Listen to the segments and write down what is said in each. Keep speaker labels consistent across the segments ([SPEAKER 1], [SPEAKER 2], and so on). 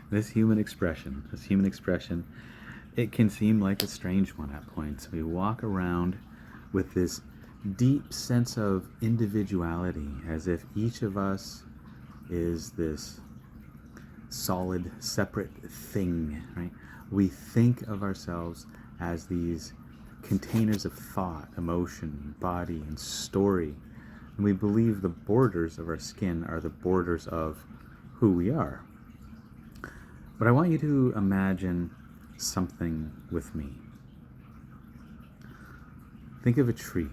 [SPEAKER 1] This human expression, it can seem like a strange one at points. We walk around with this deep sense of individuality, as if each of us is this solid, separate thing, right? We think of ourselves as these containers of thought, emotion, body, and story. And we believe the borders of our skin are the borders of who we are. But I want you to imagine something with me. Think of a tree,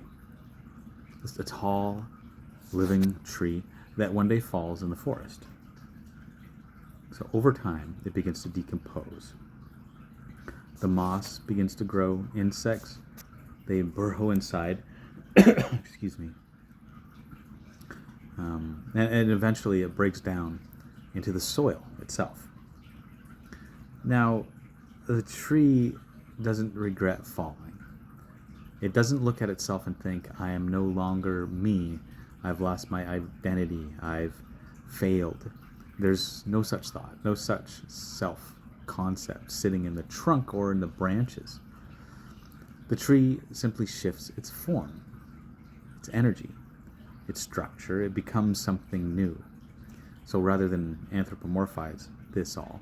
[SPEAKER 1] just a tall, living tree that one day falls in the forest. So over time, it begins to decompose. The moss begins to grow, insects, they burrow inside, excuse me, and eventually it breaks down into the soil itself. Now, the tree doesn't regret falling. It doesn't look at itself and think, I am no longer me, I've lost my identity, I've failed. There's no such thought, no such self-concept sitting in the trunk or in the branches. The tree simply shifts its form, its energy, its structure. It becomes something new. So rather than anthropomorphize this all,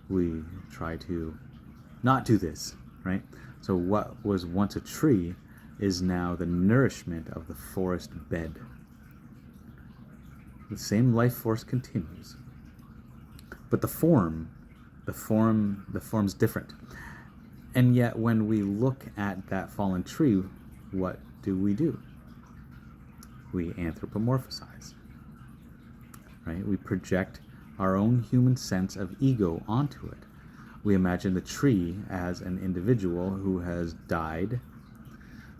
[SPEAKER 1] we try to not do this, right? So what was once a tree is now the nourishment of the forest bed. The same life force continues, but the form's different. And yet when we look at that fallen tree, what do? We anthropomorphize, right? We project our own human sense of ego onto it. We imagine the tree as an individual who has died,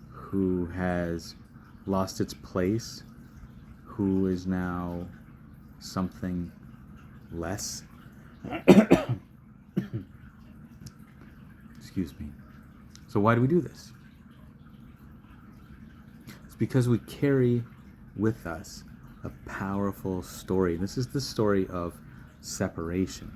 [SPEAKER 1] who has lost its place, who is now something less. Excuse me. So why do we do this? It's because we carry with us a powerful story. This is the story of separation.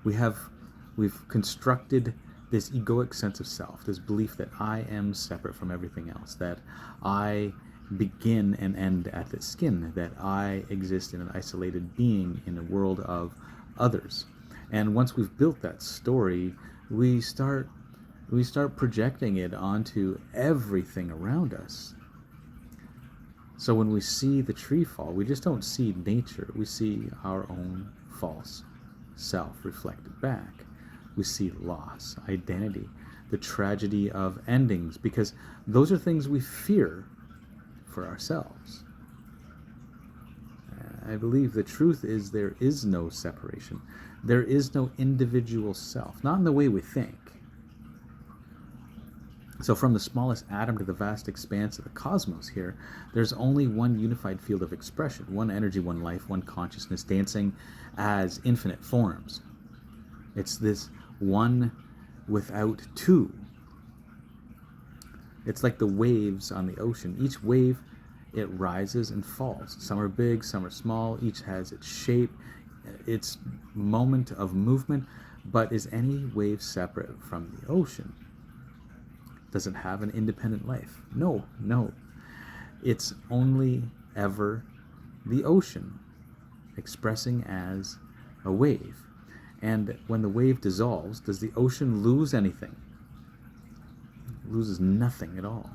[SPEAKER 1] We've constructed this egoic sense of self, this belief that I am separate from everything else, that I begin and end at the skin, that I exist in an isolated being in a world of others. And once we've built that story, we start projecting it onto everything around us. So when we see the tree fall, we just don't see nature. We see our own false self reflected back. We see loss, identity, the tragedy of endings, because those are things we fear for ourselves. I believe the truth is there is no separation. There is no individual self, not in the way we think. So from the smallest atom to the vast expanse of the cosmos here, there's only one unified field of expression, one energy, one life, one consciousness dancing as infinite forms. It's this one without two. It's like the waves on the ocean. Each wave, it rises and falls. Some are big, some are small. Each has its shape, its moment of movement. But is any wave separate from the ocean? Does it have an independent life? No. It's only ever the ocean, expressing as a wave. And when the wave dissolves, does the ocean lose anything? It loses nothing at all.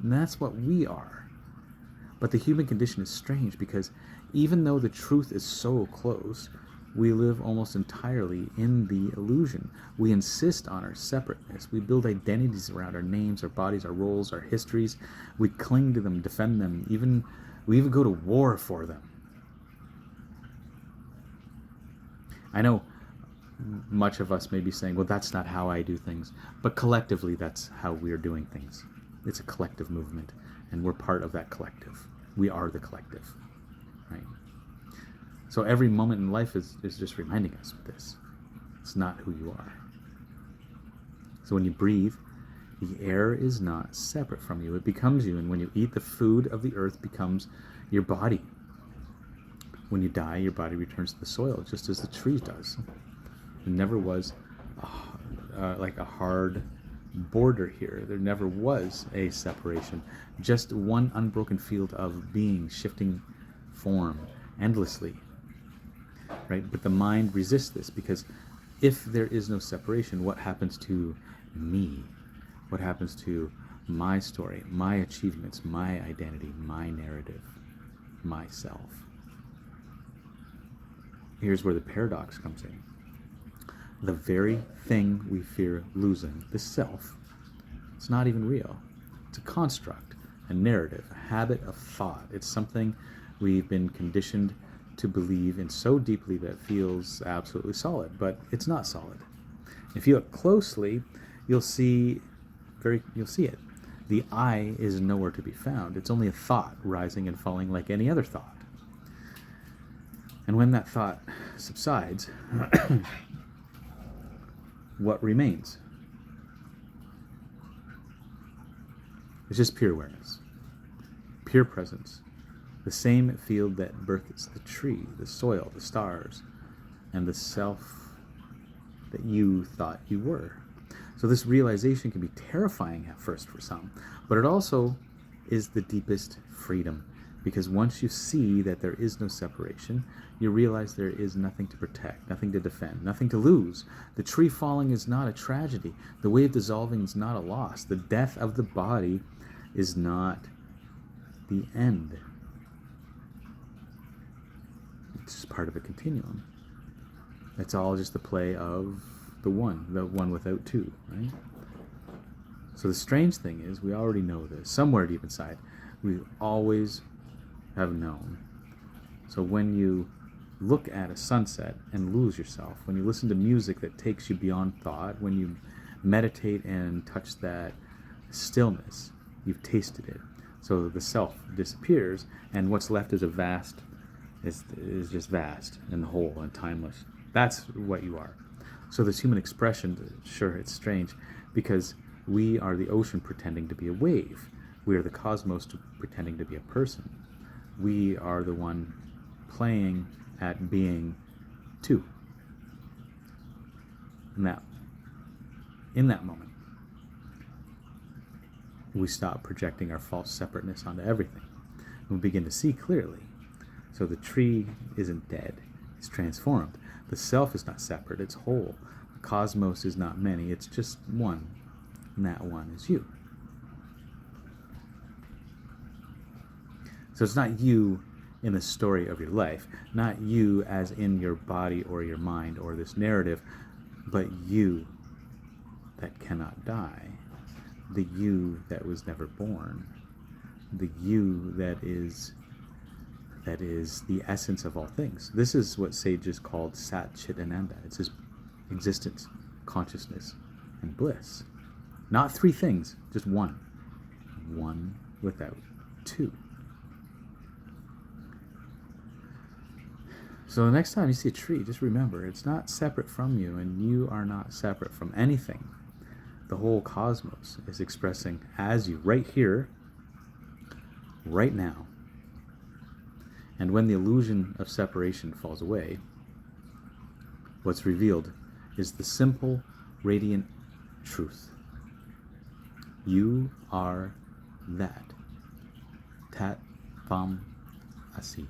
[SPEAKER 1] And that's what we are. But the human condition is strange because even though the truth is so close, we live almost entirely in the illusion. We insist on our separateness. We build identities around our names, our bodies, our roles, our histories. We cling to them, defend them. We even go to war for them. I know much of us may be saying, well, that's not how I do things. But collectively, that's how we're doing things. It's a collective movement, and we're part of that collective. We are the collective, right? So every moment in life is just reminding us of this. It's not who you are. So when you breathe, the air is not separate from you. It becomes you. And when you eat, the food of the earth becomes your body. When you die, your body returns to the soil, just as the tree does. There never was like a hard border here. There never was a separation. Just one unbroken field of being, shifting form endlessly. Right? But the mind resists this, because if there is no separation, what happens to me? What happens to my story, my achievements, my identity, my narrative, myself? Here's where the paradox comes in. The very thing we fear losing, the self, it's not even real. It's a construct, a narrative, a habit of thought. It's something we've been conditioned to believe in so deeply that it feels absolutely solid, but it's not solid. If you look closely, you'll see it. The I is nowhere to be found. It's only a thought rising and falling like any other thought. And when that thought subsides, what remains? It's just pure awareness, pure presence, the same field that births the tree, the soil, the stars, and the self that you thought you were. So this realization can be terrifying at first for some, but it also is the deepest freedom, because once you see that there is no separation, you realize there is nothing to protect, nothing to defend, nothing to lose. The tree falling is not a tragedy. The wave dissolving is not a loss. The death of the body is not the end. It's just part of a continuum. It's all just the play of the one without two, right? So the strange thing is, we already know this. Somewhere deep inside, we always have known. So when you look at a sunset and lose yourself, when you listen to music that takes you beyond thought, when you meditate and touch that stillness, you've tasted it. So the self disappears, and what's left is is just vast and whole and timeless. That's what you are. So this human expression, sure, it's strange, because we are the ocean pretending to be a wave. We are the cosmos pretending to be a person. We are the one playing at being two. Now, in that moment, we stop projecting our false separateness onto everything. And we begin to see clearly. So the tree isn't dead, it's transformed. The self is not separate, it's whole. The cosmos is not many, it's just one. And that one is you. So it's not you in the story of your life, not you as in your body or your mind or this narrative, but you that cannot die, the you that was never born, the you that is the essence of all things. This is what sages called Sat Chit Ananda. It's his existence, consciousness, and bliss. Not three things, just one. One without two. So the next time you see a tree, just remember, it's not separate from you, and you are not separate from anything. The whole cosmos is expressing as you, right here, right now. And when the illusion of separation falls away, what's revealed is the simple, radiant truth. You are that. Tat Tham Asi.